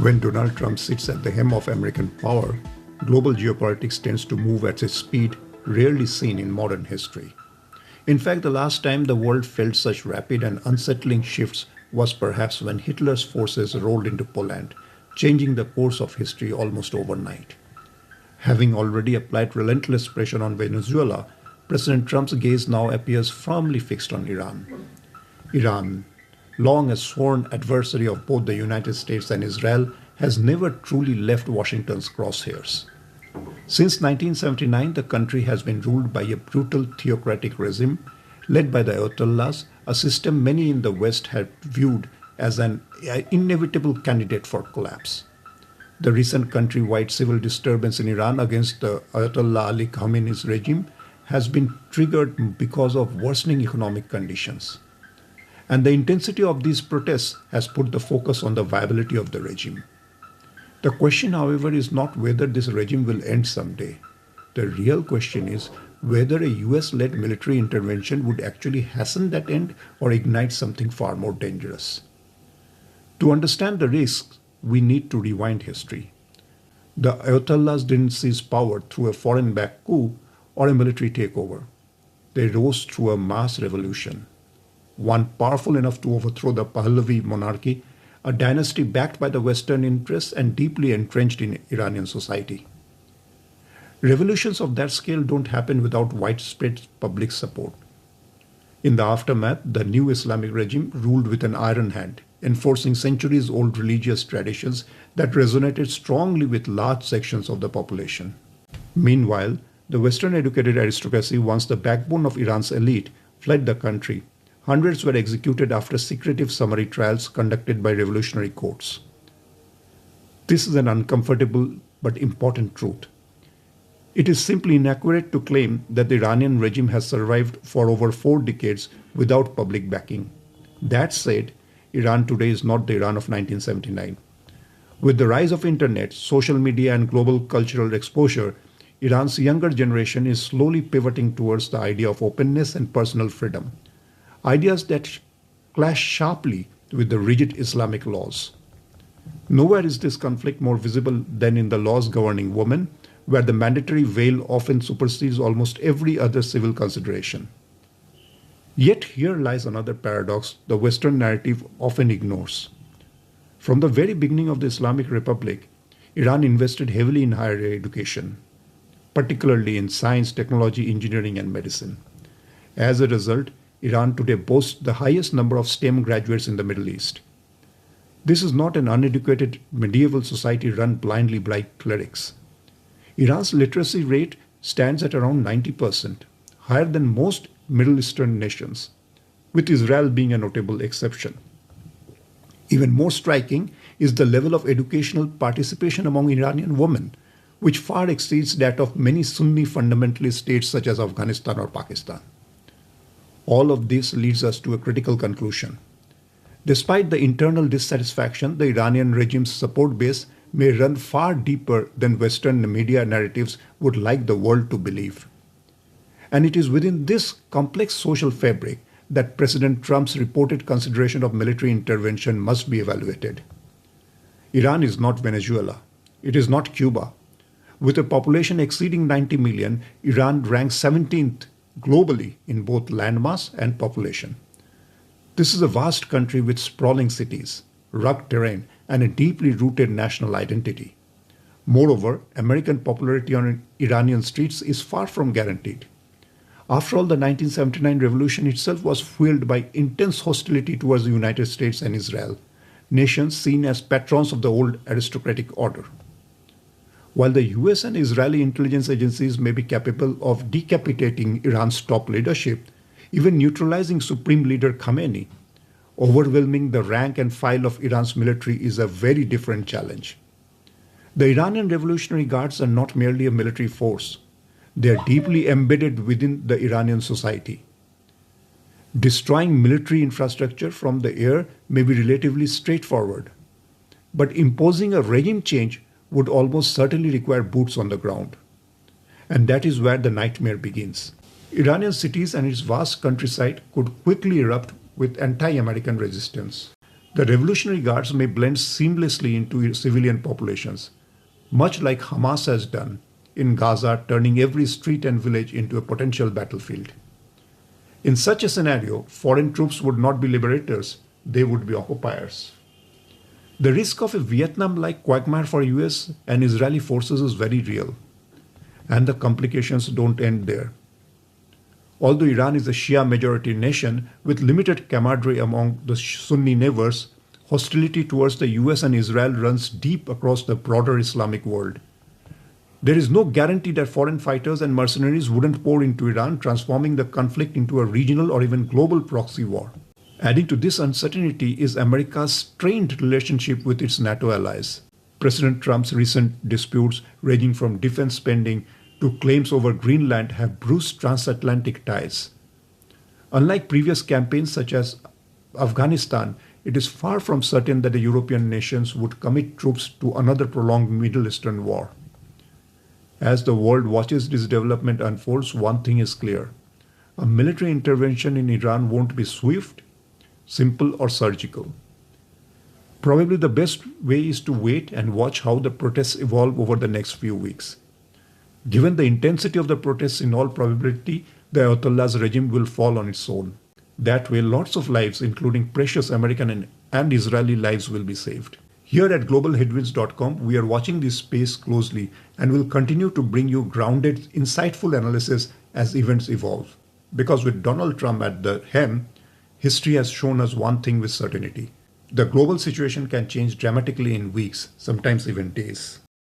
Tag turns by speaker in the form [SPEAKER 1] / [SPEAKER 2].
[SPEAKER 1] When Donald Trump sits at the helm of American power, global geopolitics tends to move at a speed rarely seen in modern history. In fact, the last time the world felt such rapid and unsettling shifts was perhaps when Hitler's forces rolled into Poland, changing the course of history almost overnight. Having already applied relentless pressure on Venezuela, President Trump's gaze now appears firmly fixed on Iran. Iran, long a sworn adversary of both the United States and Israel, has never truly left Washington's crosshairs. Since 1979, the country has been ruled by a brutal theocratic regime led by the Ayatollahs, a system many in the West had viewed as an inevitable candidate for collapse. The recent countrywide civil disturbance in Iran against the Ayatollah Ali Khamenei's regime has been triggered because of worsening economic conditions. And the intensity of these protests has put the focus on the viability of the regime. The question, however, is not whether this regime will end someday. The real question is whether a US-led military intervention would actually hasten that end or ignite something far more dangerous. To understand the risks, we need to rewind history. The Ayatollahs didn't seize power through a foreign-backed coup or a military takeover. They rose through a mass revolution, one powerful enough to overthrow the Pahlavi monarchy, a dynasty backed by the Western interests and deeply entrenched in Iranian society. Revolutions of that scale don't happen without widespread public support. In the aftermath, the new Islamic regime ruled with an iron hand, enforcing centuries-old religious traditions that resonated strongly with large sections of the population. Meanwhile, the Western-educated aristocracy, once the backbone of Iran's elite, fled the country. Hundreds were executed after secretive summary trials conducted by revolutionary courts. This is an uncomfortable but important truth. It is simply inaccurate to claim that the Iranian regime has survived for over 4 decades without public backing. That said, Iran today is not the Iran of 1979. With the rise of internet, social media, and global cultural exposure, Iran's younger generation is slowly pivoting towards the idea of openness and personal freedom, ideas that clash sharply with the rigid Islamic laws. Nowhere is this conflict more visible than in the laws governing women, where the mandatory veil often supersedes almost every other civil consideration. Yet here lies another paradox the Western narrative often ignores. From the very beginning of the Islamic Republic, Iran invested heavily in higher education, particularly in science, technology, engineering, and medicine. As a result, Iran today boasts the highest number of STEM graduates in the Middle East. This is not an uneducated medieval society run blindly by clerics. Iran's literacy rate stands at around 90%, higher than most Middle Eastern nations, with Israel being a notable exception. Even more striking is the level of educational participation among Iranian women, which far exceeds that of many Sunni fundamentalist states such as Afghanistan or Pakistan. All of this leads us to a critical conclusion. Despite the internal dissatisfaction, the Iranian regime's support base may run far deeper than Western media narratives would like the world to believe. And it is within this complex social fabric that President Trump's reported consideration of military intervention must be evaluated. Iran is not Venezuela. It is not Cuba. With a population exceeding 90 million, Iran ranks 17th globally in both landmass and population. This is a vast country with sprawling cities, rugged terrain, and a deeply rooted national identity. Moreover, American popularity on Iranian streets is far from guaranteed. After all, the 1979 revolution itself was fueled by intense hostility towards the United States and Israel, nations seen as patrons of the old aristocratic order. While the US and Israeli intelligence agencies may be capable of decapitating Iran's top leadership, even neutralizing Supreme Leader Khamenei, overwhelming the rank and file of Iran's military is a very different challenge. The Iranian Revolutionary Guards are not merely a military force. They are deeply embedded within the Iranian society. Destroying military infrastructure from the air may be relatively straightforward, but imposing a regime change would almost certainly require boots on the ground. And that is where the nightmare begins. Iranian cities and its vast countryside could quickly erupt with anti-American resistance. The Revolutionary Guards may blend seamlessly into civilian populations, much like Hamas has done in Gaza, turning every street and village into a potential battlefield. In such a scenario, foreign troops would not be liberators, they would be occupiers. The risk of a Vietnam-like quagmire for US and Israeli forces is very real, and the complications don't end there. Although Iran is a Shia majority nation with limited camaraderie among the Sunni neighbors, hostility towards the US and Israel runs deep across the broader Islamic world. There is no guarantee that foreign fighters and mercenaries wouldn't pour into Iran, transforming the conflict into a regional or even global proxy war. Adding to this uncertainty is America's strained relationship with its NATO allies. President Trump's recent disputes, ranging from defense spending to claims over Greenland, have bruised transatlantic ties. Unlike previous campaigns such as Afghanistan, it is far from certain that the European nations would commit troops to another prolonged Middle Eastern war. As the world watches this development unfolds, one thing is clear. A military intervention in Iran won't be swift, simple, or surgical. Probably the best way is to wait and watch how the protests evolve over the next few weeks. Given the intensity of the protests, in all probability, the Ayatollah's regime will fall on its own. That way, lots of lives, including precious American and Israeli lives, will be saved. Here at globalheadwinds.com, we are watching this space closely and will continue to bring you grounded, insightful analysis as events evolve. Because with Donald Trump at the helm, history has shown us one thing with certainty. The global situation can change dramatically in weeks, sometimes even days.